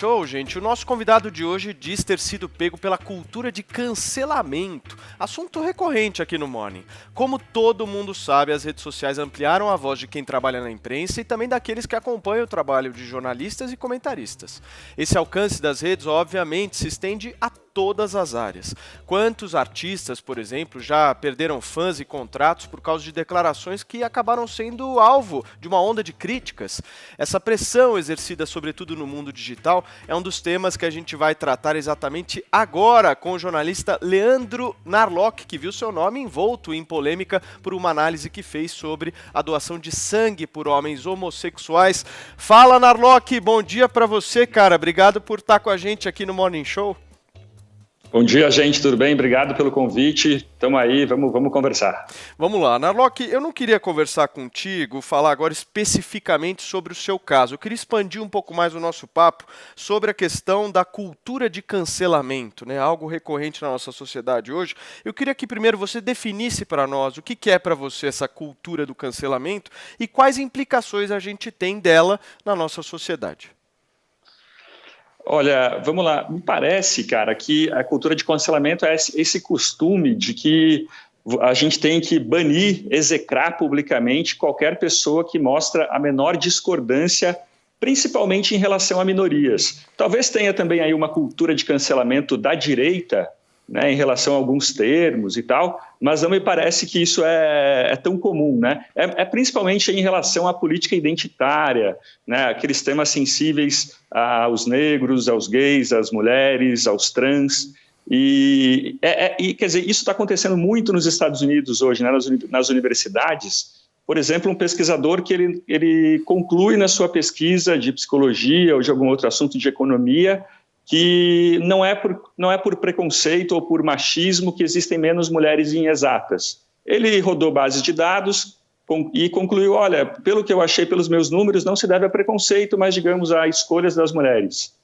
Show, gente. O nosso convidado de hoje diz ter sido pego pela cultura de cancelamento, assunto recorrente aqui no Morning. Como todo mundo sabe, as redes sociais ampliaram a voz de quem trabalha na imprensa e também daqueles que acompanham o trabalho de jornalistas e comentaristas. Esse alcance das redes, obviamente, se estende a todas as áreas. Quantos artistas, por exemplo, já perderam fãs e contratos por causa de declarações que acabaram sendo alvo de uma onda de críticas? Essa pressão exercida sobretudo no mundo digital é um dos temas que a gente vai tratar exatamente agora com o jornalista Leandro Narlock, que viu seu nome envolto em polêmica por uma análise que fez sobre a doação de sangue por homens homossexuais. Fala, Narlock, bom dia pra você, cara. Obrigado por estar com a gente aqui no Morning Show. Bom dia, gente, tudo bem? Obrigado pelo convite. Estamos aí, vamos conversar. Vamos lá, Narlock, eu não queria conversar contigo, falar agora especificamente sobre o seu caso. Eu queria expandir um pouco mais o nosso papo sobre a questão da cultura de cancelamento, né? Algo recorrente na nossa sociedade hoje. Eu queria que primeiro você definisse para nós o que é para você essa cultura do cancelamento e quais implicações a gente tem dela na nossa sociedade. Olha, vamos lá. Me parece, cara, que a cultura de cancelamento é esse costume de que a gente tem que banir, execrar publicamente qualquer pessoa que mostra a menor discordância, principalmente em relação a minorias. Talvez tenha também aí uma cultura de cancelamento da direita, né, em relação a alguns termos e tal, mas não me parece que isso é tão comum, né? É principalmente em relação à política identitária, né, aqueles temas sensíveis aos negros, aos gays, às mulheres, aos trans. E quer dizer, isso está acontecendo muito nos Estados Unidos hoje, né, nas universidades. Por exemplo, um pesquisador que ele conclui na sua pesquisa de psicologia ou de algum outro assunto de economia que não é por preconceito ou por machismo que existem menos mulheres em exatas. Ele rodou bases de dados e concluiu, olha, pelo que eu achei pelos meus números, não se deve a preconceito, mas, digamos, a escolhas das mulheres.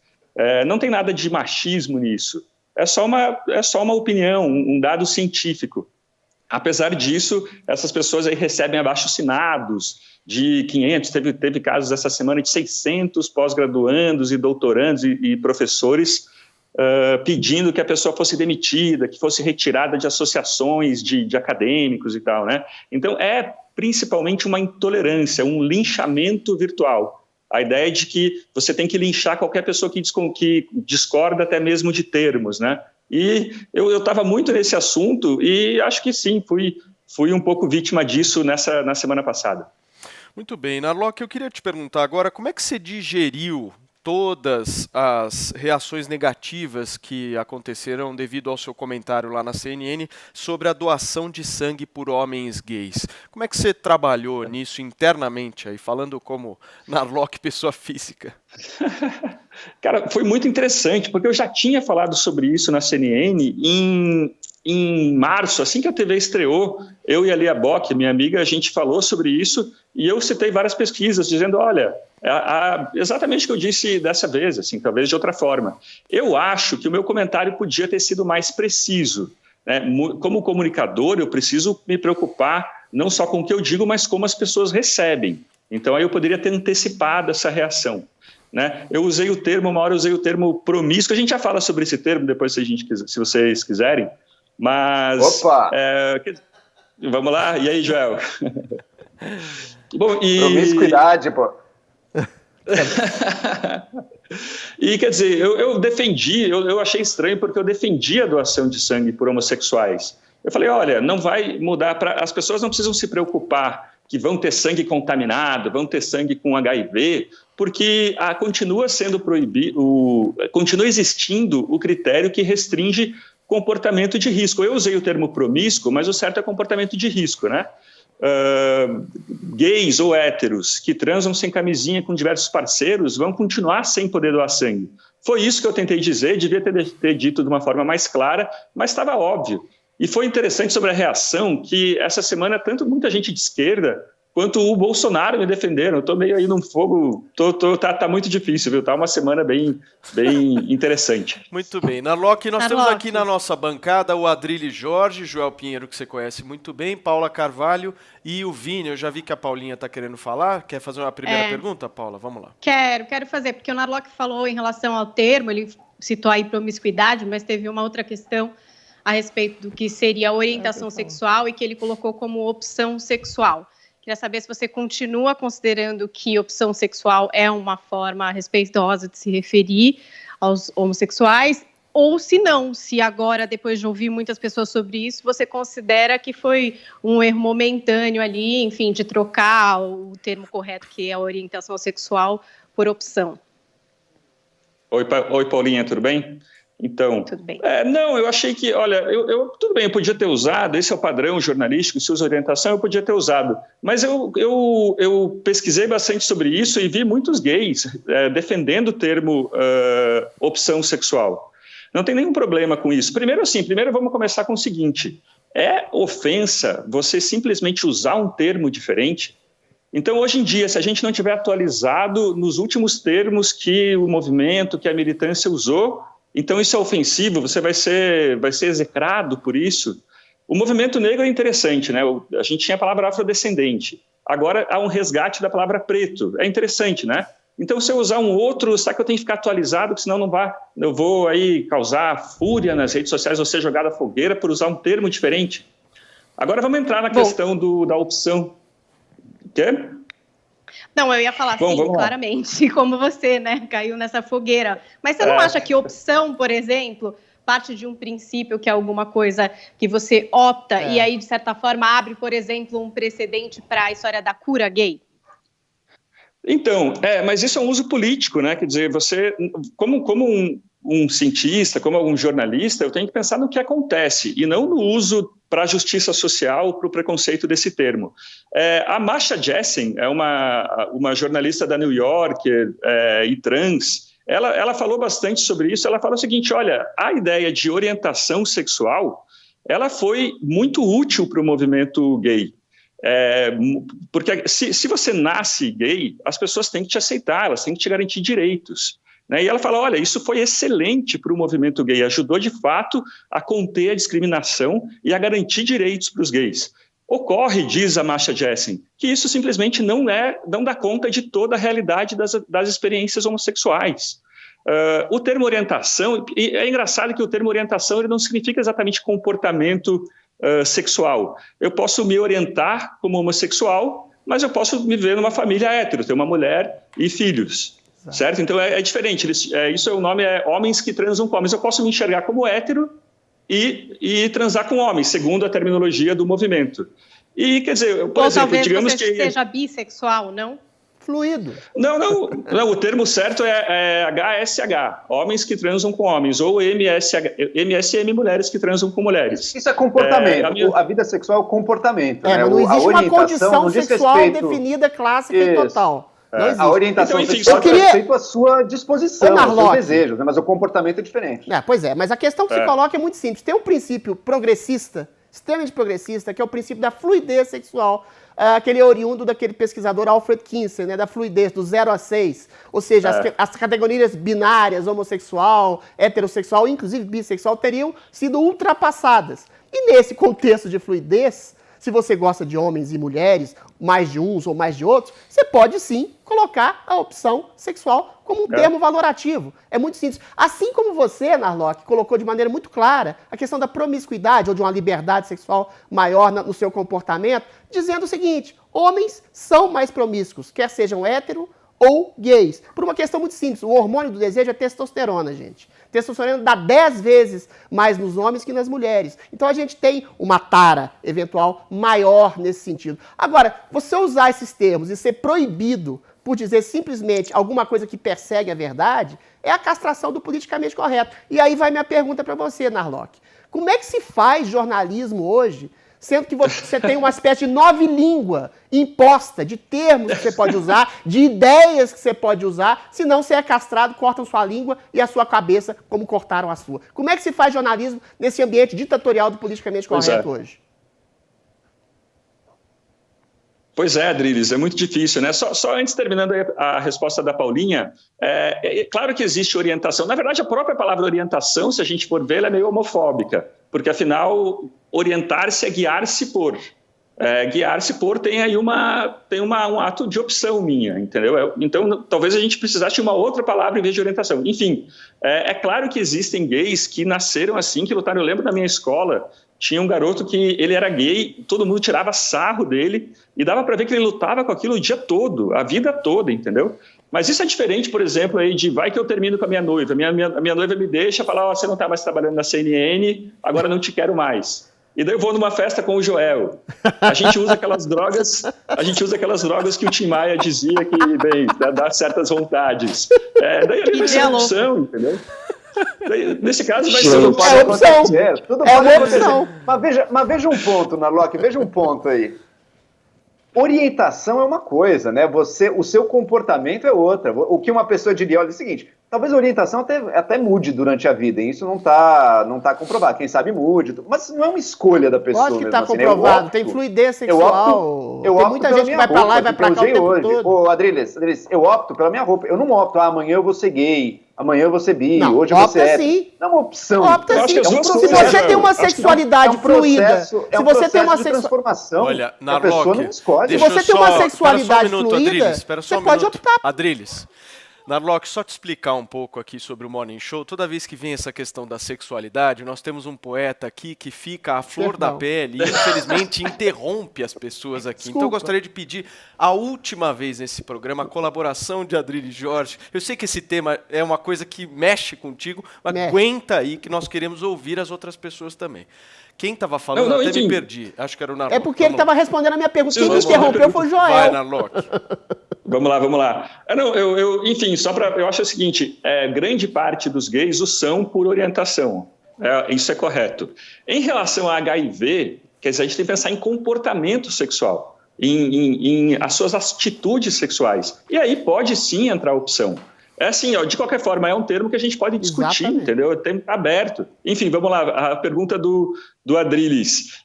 Não tem nada de machismo nisso. É só uma opinião, um dado científico. Apesar disso, essas pessoas aí recebem abaixo-assinados de 500, teve casos essa semana de 600 pós-graduandos e doutorandos e professores pedindo que a pessoa fosse demitida, que fosse retirada de associações de acadêmicos e tal, né? Então, é principalmente uma intolerância, um linchamento virtual. A ideia de que você tem que linchar qualquer pessoa que discorda até mesmo de termos, né? E eu estava muito nesse assunto e acho que sim, fui um pouco vítima disso na semana passada. Muito bem, Narlock, eu queria te perguntar agora, como é que você digeriu todas as reações negativas que aconteceram devido ao seu comentário lá na CNN sobre a doação de sangue por homens gays? Como é que você trabalhou nisso internamente, aí, falando como Narlock, pessoa física? Cara, foi muito interessante, porque eu já tinha falado sobre isso na CNN em março, assim que a TV estreou, eu e a Lia Bock, minha amiga, a gente falou sobre isso e eu citei várias pesquisas dizendo, olha, exatamente o que eu disse dessa vez, assim, talvez de outra forma. Eu acho que o meu comentário podia ter sido mais preciso, né? Como comunicador, eu preciso me preocupar não só com o que eu digo, mas como as pessoas recebem. Então, aí eu poderia ter antecipado essa reação. Né? Uma hora eu usei o termo promíscuo, a gente já fala sobre esse termo depois se vocês quiserem, mas... Opa! Vamos lá, e aí, Joel? Bom, promiscuidade, pô. E quer dizer, eu defendi, eu achei estranho porque eu defendi a doação de sangue por homossexuais. Eu falei, olha, não vai mudar, as pessoas não precisam se preocupar que vão ter sangue contaminado, vão ter sangue com HIV, porque continua sendo proibido, continua existindo o critério que restringe comportamento de risco. Eu usei o termo promíscuo, mas o certo é comportamento de risco, né? Gays ou héteros que transam sem camisinha com diversos parceiros vão continuar sem poder doar sangue. Foi isso que eu tentei dizer, devia ter dito de uma forma mais clara, mas estava óbvio. E foi interessante sobre a reação que essa semana muita gente de esquerda quanto o Bolsonaro me defenderam. Eu tô meio aí num fogo, tá muito difícil, viu? Tá uma semana bem interessante. Muito bem. Narlock, nós temos aqui na nossa bancada o Adrilho Jorge, Joel Pinheiro, que você conhece muito bem, Paula Carvalho e o Vini. Eu já vi que a Paulinha está querendo falar. Quer fazer uma primeira pergunta, Paula? Vamos lá. Quero fazer, porque o Narlock falou em relação ao termo, ele citou aí promiscuidade, mas teve uma outra questão a respeito do que seria a orientação sexual e que ele colocou como opção sexual. Queria saber se você continua considerando que opção sexual é uma forma respeitosa de se referir aos homossexuais, ou se não, se agora, depois de ouvir muitas pessoas sobre isso, você considera que foi um erro momentâneo ali, enfim, de trocar o termo correto, que é a orientação sexual, por opção. Oi, Paulinha, tudo bem? Então, tudo bem. Não, eu achei que, olha, tudo bem, eu podia ter usado, esse é o padrão jornalístico, se usa orientação, eu podia ter usado, mas eu pesquisei bastante sobre isso e vi muitos gays defendendo o termo opção sexual. Não tem nenhum problema com isso. Primeiro vamos começar com o seguinte, é ofensa você simplesmente usar um termo diferente? Então, hoje em dia, se a gente não tiver atualizado nos últimos termos que o movimento, que a militância usou, então isso é ofensivo, você vai ser execrado por isso. O movimento negro é interessante, né? A gente tinha a palavra afrodescendente, agora há um resgate da palavra preto, é interessante, né? Então, se eu usar um outro, será que eu tenho que ficar atualizado, porque senão eu vou aí causar fúria nas redes sociais ou ser jogado à fogueira por usar um termo diferente? Agora vamos entrar na questão da opção. Quer? Não, eu ia falar sim, claramente, como você, né, caiu nessa fogueira. Mas você não acha que opção, por exemplo, parte de um princípio que é alguma coisa que você opta e aí, de certa forma, abre, por exemplo, um precedente para a história da cura gay? Então, mas isso é um uso político, né? Quer dizer, você, como um cientista, como um jornalista, eu tenho que pensar no que acontece e não no uso para a justiça social, para o preconceito desse termo. A Masha Gessen é uma jornalista da New York e trans, ela falou bastante sobre isso, ela fala o seguinte, olha, a ideia de orientação sexual, ela foi muito útil para o movimento gay. Porque se você nasce gay, as pessoas têm que te aceitar, elas têm que te garantir direitos. Né? E ela fala, olha, isso foi excelente para o movimento gay, ajudou de fato a conter a discriminação e a garantir direitos para os gays. Ocorre, diz a Masha Gessen, que isso simplesmente não dá conta de toda a realidade das experiências homossexuais. O termo orientação, e é engraçado que o termo orientação ele não significa exatamente comportamento sexual. Eu posso me orientar como homossexual, mas eu posso viver numa família hétero, ter uma mulher e filhos. Certo? Então é diferente. O nome é homens que transam com homens. Eu posso me enxergar como hétero e transar com homens, segundo a terminologia do movimento. E, quer dizer, por exemplo, talvez digamos você que seja bissexual, não? Fluido. Não, o termo certo é HSH, homens que transam com homens, ou MSM, mulheres que transam com mulheres. Isso é comportamento. A vida sexual é comportamento. Né? Mas não existe uma condição sexual definida, clássica e total. A orientação sexual é respeito à sua disposição, aos seus desejos, né? Mas o comportamento é diferente. Pois é, mas a questão que se coloca é muito simples. Tem um princípio progressista, extremamente progressista, que é o princípio da fluidez sexual, aquele oriundo daquele pesquisador Alfred Kinsey, né, da fluidez, do 0 a 6. Ou seja, as categorias binárias, homossexual, heterossexual, inclusive bissexual, teriam sido ultrapassadas. E nesse contexto de fluidez, se você gosta de homens e mulheres, mais de uns ou mais de outros, você pode sim colocar a opção sexual como um termo valorativo. É muito simples. Assim como você, Narlock, colocou de maneira muito clara a questão da promiscuidade ou de uma liberdade sexual maior no seu comportamento, dizendo o seguinte, homens são mais promíscuos, quer sejam hétero ou gays. Por uma questão muito simples, o hormônio do desejo é testosterona, gente. Testosterona dá 10 vezes mais nos homens que nas mulheres. Então a gente tem uma tara eventual maior nesse sentido. Agora, você usar esses termos e ser proibido por dizer simplesmente alguma coisa que persegue a verdade, é a castração do politicamente correto. E aí vai minha pergunta para você, Narlock. Como é que se faz jornalismo hoje, sendo que você tem uma espécie de novilíngua imposta de termos que você pode usar, de ideias que você pode usar, senão você é castrado, cortam sua língua e a sua cabeça, como cortaram a sua. Como é que se faz jornalismo nesse ambiente ditatorial do politicamente correto hoje? Pois é, Adriles, é muito difícil, né? Só antes, terminando a resposta da Paulinha, claro que existe orientação. Na verdade, a própria palavra orientação, se a gente for ver, ela é meio homofóbica, porque, afinal, orientar-se é guiar-se por. Guiar-se por tem aí um ato de opção minha, entendeu? Então, talvez a gente precisasse de uma outra palavra em vez de orientação. Enfim, é claro que existem gays que nasceram assim, que lutaram. Eu lembro da minha escola, tinha um garoto que ele era gay, todo mundo tirava sarro dele e dava para ver que ele lutava com aquilo o dia todo, a vida toda, entendeu? Mas isso é diferente, por exemplo, aí de vai que eu termino com a minha noiva. A minha noiva me deixa falar, você não está mais trabalhando na CNN, agora não te quero mais. E daí eu vou numa festa com o Joel. A gente usa aquelas drogas que o Tim Maia dizia que, bem, dá certas vontades. Daí ali vai ser uma opção, entendeu? Nesse caso vai ser uma opção. Tudo pode acontecer. Mas veja um ponto, Narlock, veja um ponto aí. Orientação é uma coisa, né? O seu comportamento é outra. O que uma pessoa diria, olha, é o seguinte, talvez a orientação até mude durante a vida, e isso não tá comprovado. Quem sabe mude, mas não é uma escolha da pessoa. Lógico que está comprovado, tem fluidez sexual. Eu tem muita gente que vai para lá e vai para cá o tempo hoje. todo. Ô, Adriles, eu opto pela minha roupa. Eu não opto, amanhã eu vou ser gay, amanhã eu vou ser bi, não, hoje eu vou ser hétero. Sim. Não é uma opção. Opta sim. Se você tem uma sexualidade fluida, se você tem uma transformação, olha, a pessoa não escolhe. Se você tem uma sexualidade fluida, você pode optar. Adriles, Narlock, só te explicar um pouco aqui sobre o Morning Show. Toda vez que vem essa questão da sexualidade, nós temos um poeta aqui que fica à flor da pele e, infelizmente, interrompe as pessoas aqui. Desculpa. Então, eu gostaria de pedir a última vez nesse programa a colaboração de Adriles Jorge. Eu sei que esse tema é uma coisa que mexe contigo, mas aguenta aí que nós queremos ouvir as outras pessoas também. Quem estava falando, até me perdi. Acho que era o Narlock. É porque ele estava respondendo a minha pergunta. Quem me interrompeu foi o Joel. Vai, Narlock. Vamos lá. Enfim, eu acho o seguinte, grande parte dos gays o são por orientação. Isso é correto. Em relação a HIV, quer dizer, a gente tem que pensar em comportamento sexual, em as suas atitudes sexuais. E aí pode sim entrar a opção. De qualquer forma, é um termo que a gente pode discutir, exatamente. Entendeu? É tempo aberto. Enfim, vamos lá, a pergunta do Adriles.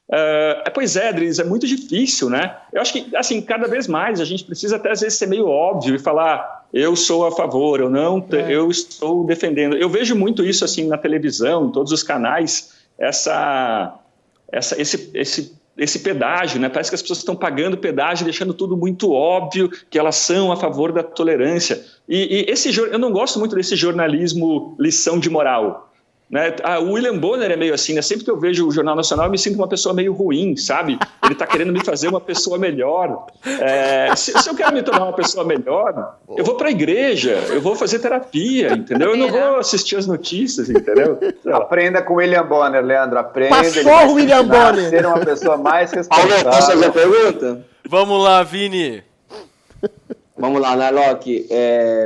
Pois é, Adriles, é muito difícil, né? Eu acho que, assim, cada vez mais a gente precisa até, às vezes, ser meio óbvio e falar, eu sou a favor, eu estou defendendo. Eu vejo muito isso, assim, na televisão, em todos os canais, esse pedágio, né? Parece que as pessoas estão pagando pedágio, deixando tudo muito óbvio, que elas são a favor da tolerância. Eu não gosto muito desse jornalismo lição de moral. Né? O William Bonner é meio assim, né? Sempre que eu vejo o Jornal Nacional, eu me sinto uma pessoa meio ruim, sabe? Ele está querendo me fazer uma pessoa melhor. Se eu quero me tornar uma pessoa melhor, eu vou para a igreja, eu vou fazer terapia, entendeu? Eu não vou assistir as notícias, entendeu? Aprenda com o William Bonner, Leandro, aprenda. Pastor William Bonner. Ser uma pessoa mais responsável. Posso fazer a pergunta? Vamos lá, Vini. Vamos lá, Narlock.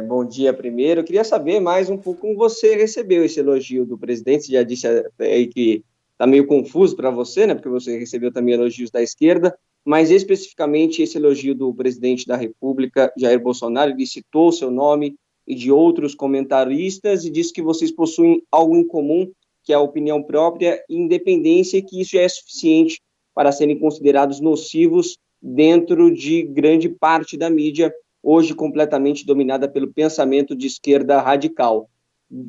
Bom dia primeiro. Eu queria saber mais um pouco como você recebeu esse elogio do presidente. Você já disse aí que está meio confuso para você, né? Porque você recebeu também elogios da esquerda, mas especificamente esse elogio do presidente da República, Jair Bolsonaro. Ele citou o seu nome e de outros comentaristas e disse que vocês possuem algo em comum, que é a opinião própria e independência, e que isso já é suficiente para serem considerados nocivos dentro de grande parte da mídia, hoje completamente dominada pelo pensamento de esquerda radical.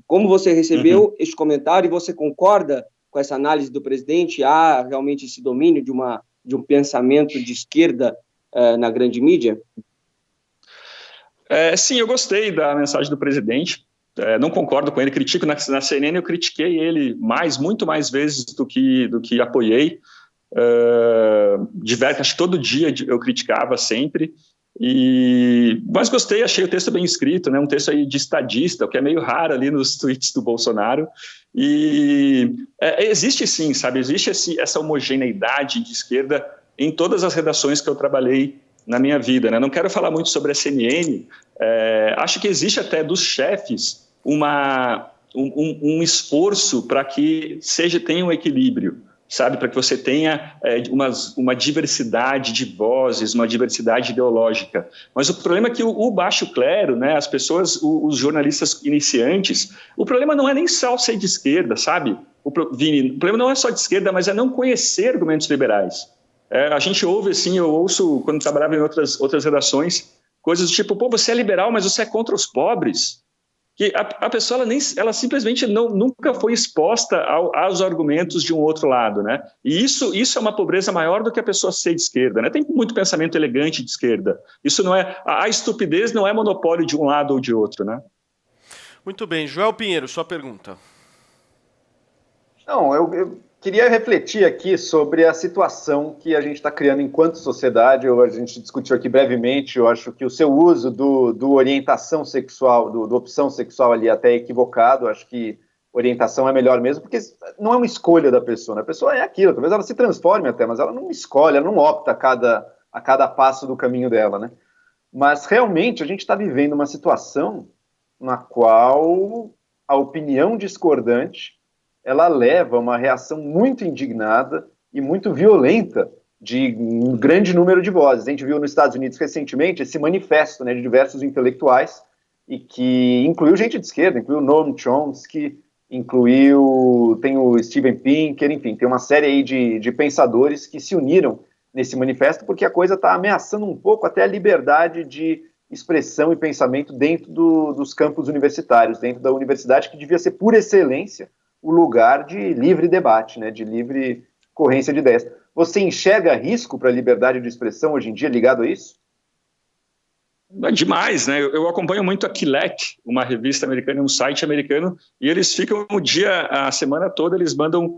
Como você recebeu este comentário e você concorda com essa análise do presidente? Há realmente esse domínio de um pensamento de esquerda na grande mídia? Sim, eu gostei da mensagem do presidente. Não concordo com ele, critico na CNN, eu critiquei ele muito mais vezes do que apoiei. Acho que todo dia eu criticava sempre. Mas gostei, achei o texto bem escrito, né? Um texto aí de estadista, o que é meio raro ali nos tweets do Bolsonaro. Existe sim, sabe? Existe essa homogeneidade de esquerda em todas as redações que eu trabalhei na minha vida, né? Não quero falar muito sobre a CNN. Acho que existe até dos chefes um esforço para que tenha um equilíbrio, sabe, para que você tenha uma diversidade de vozes, uma diversidade ideológica. Mas o problema é que o baixo clero, né, as pessoas, os jornalistas iniciantes, o problema não é nem só ser de esquerda, sabe? Vini, o problema não é só de esquerda, mas é não conhecer argumentos liberais. A gente ouve, assim, eu ouço, quando trabalhava em outras redações, coisas do tipo, pô, você é liberal, mas você é contra os pobres? Que a pessoa ela simplesmente nunca foi exposta aos argumentos de um outro lado, né? E isso é uma pobreza maior do que a pessoa ser de esquerda, né? Tem muito pensamento elegante de esquerda. Isso não é... A estupidez não é monopólio de um lado ou de outro, né? Muito bem. Joel Pinheiro, sua pergunta. Não, eu queria refletir aqui sobre a situação que a gente está criando enquanto sociedade. A gente discutiu aqui brevemente, eu acho que o seu uso do orientação sexual, do opção sexual ali até é equivocado. Acho que orientação é melhor mesmo, porque não é uma escolha da pessoa, né? A pessoa é aquilo, talvez ela se transforme até, mas ela não escolhe, ela não opta a cada passo do caminho dela, né? Mas realmente a gente está vivendo uma situação na qual a opinião discordante ela leva a uma reação muito indignada e muito violenta de um grande número de vozes. A gente viu nos Estados Unidos recentemente esse manifesto, né, de diversos intelectuais, e que incluiu gente de esquerda, incluiu Noam Chomsky, tem o Steven Pinker, enfim, tem uma série aí de pensadores que se uniram nesse manifesto porque a coisa está ameaçando um pouco até a liberdade de expressão e pensamento dentro dos campos universitários, dentro da universidade, que devia ser, por excelência, o lugar de livre debate, né, de livre corrência de ideias. Você enxerga risco para a liberdade de expressão hoje em dia ligado a isso? É demais, né? Eu acompanho muito a Quillette, uma revista americana, um site americano, e eles ficam a semana toda, eles mandam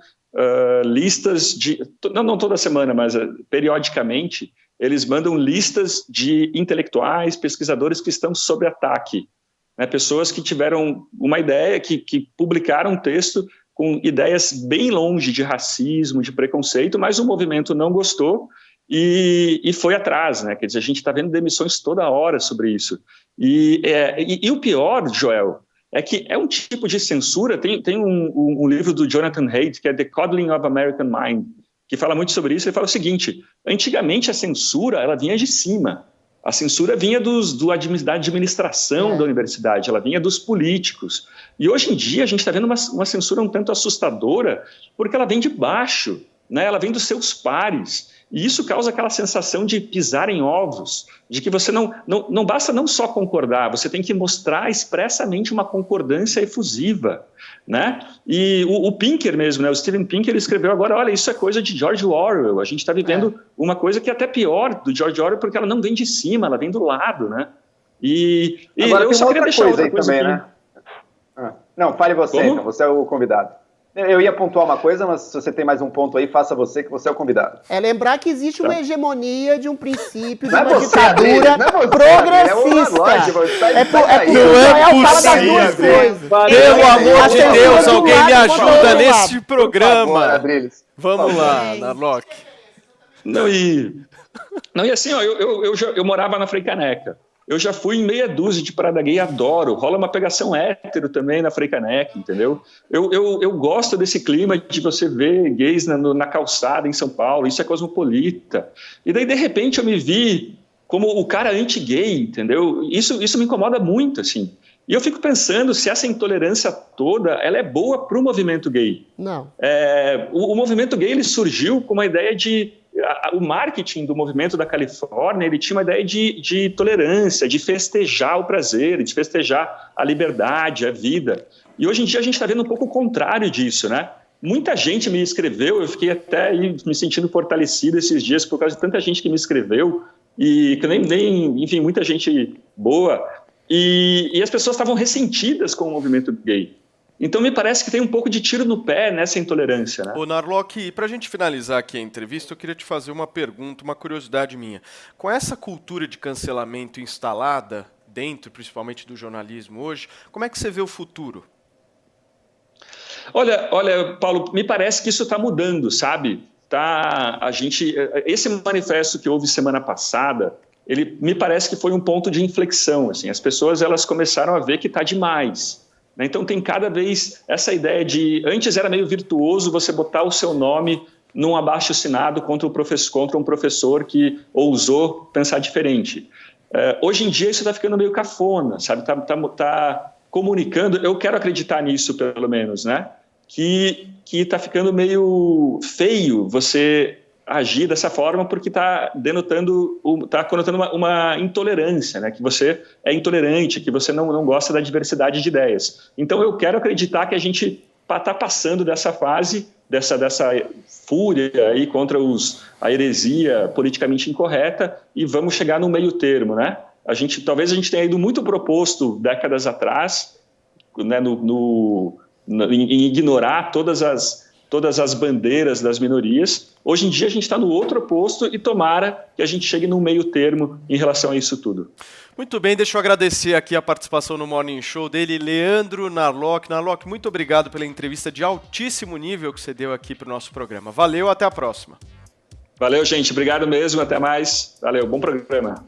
listas de... Não toda semana, mas periodicamente, eles mandam listas de intelectuais, pesquisadores que estão sob ataque. Né, pessoas que tiveram uma ideia, que publicaram um texto com ideias bem longe de racismo, de preconceito, mas o movimento não gostou e foi atrás, né? Quer dizer, a gente está vendo demissões toda hora sobre isso. E o pior, Joel, é que é um tipo de censura. Tem um livro do Jonathan Haidt, que é The Coddling of American Mind, que fala muito sobre isso. Ele fala o seguinte: antigamente a censura ela vinha de cima. A censura vinha da administração da universidade, ela vinha dos políticos. E hoje em dia a gente está vendo uma censura um tanto assustadora, porque ela vem de baixo, né? Ela vem dos seus pares. E isso causa aquela sensação de pisar em ovos, de que você não basta não só concordar, você tem que mostrar expressamente uma concordância efusiva, né? E o Pinker mesmo, né? O Steven Pinker, ele escreveu agora, olha, isso é coisa de George Orwell, a gente está vivendo uma coisa que é até pior do George Orwell, porque ela não vem de cima, ela vem do lado, né? E agora, eu só queria deixar outra coisa também, aqui. Né? Não, fale você, então, você é o convidado. Eu ia pontuar uma coisa, mas se você tem mais um ponto aí, faça você, que você é o convidado. É lembrar que existe uma hegemonia de um princípio, de não uma ditadura progressista. Pelo amor de Deus, alguém me ajuda nesse programa. Vamos lá, Narlock. Não, e assim, ó, eu morava na Frei Caneca. Eu já fui em meia dúzia de parada gay, adoro. Rola uma pegação hétero também na Frei Caneca, entendeu? Eu gosto desse clima de você ver gays na calçada em São Paulo, isso é cosmopolita. E daí, de repente, eu me vi como o cara anti-gay, entendeu? Isso me incomoda muito, assim. E eu fico pensando se essa intolerância toda, ela é boa para o movimento gay. Não. O movimento gay, ele surgiu com uma ideia de... O marketing do movimento da Califórnia, ele tinha uma ideia de tolerância, de festejar o prazer, de festejar a liberdade, a vida. E hoje em dia a gente está vendo um pouco o contrário disso, né? Muita gente me escreveu, eu fiquei até aí me sentindo fortalecido esses dias por causa de tanta gente que me escreveu, e que enfim, muita gente boa, e as pessoas estavam ressentidas com o movimento gay. Então me parece que tem um pouco de tiro no pé nessa intolerância, né? Ô Narlock, para a gente finalizar aqui a entrevista, eu queria te fazer uma pergunta, uma curiosidade minha. Com essa cultura de cancelamento instalada dentro, principalmente do jornalismo hoje, como é que você vê o futuro? Olha, Paulo, me parece que isso está mudando, sabe? Esse manifesto que houve semana passada, ele me parece que foi um ponto de inflexão, assim. As pessoas elas começaram a ver que está demais. Então tem cada vez essa ideia de... Antes era meio virtuoso você botar o seu nome num abaixo-assinado contra um professor que ousou pensar diferente. Hoje em dia isso está ficando meio cafona, sabe? Tá comunicando, eu quero acreditar nisso pelo menos, né? Que está ficando meio feio você agir dessa forma porque está conotando uma intolerância, né? Que você é intolerante, que você não gosta da diversidade de ideias. Então eu quero acreditar que a gente está passando dessa fase, dessa fúria aí contra a heresia politicamente incorreta e vamos chegar no meio termo, né? Talvez a gente tenha ido muito proposto décadas atrás, né, em ignorar todas as bandeiras das minorias. Hoje em dia a gente está no outro oposto e tomara que a gente chegue no meio termo em relação a isso tudo. Muito bem, deixa eu agradecer aqui a participação no Morning Show dele, Leandro Narlock. Narlock, muito obrigado pela entrevista de altíssimo nível que você deu aqui para o nosso programa. Valeu, até a próxima. Valeu, gente. Obrigado mesmo. Até mais. Valeu. Bom programa.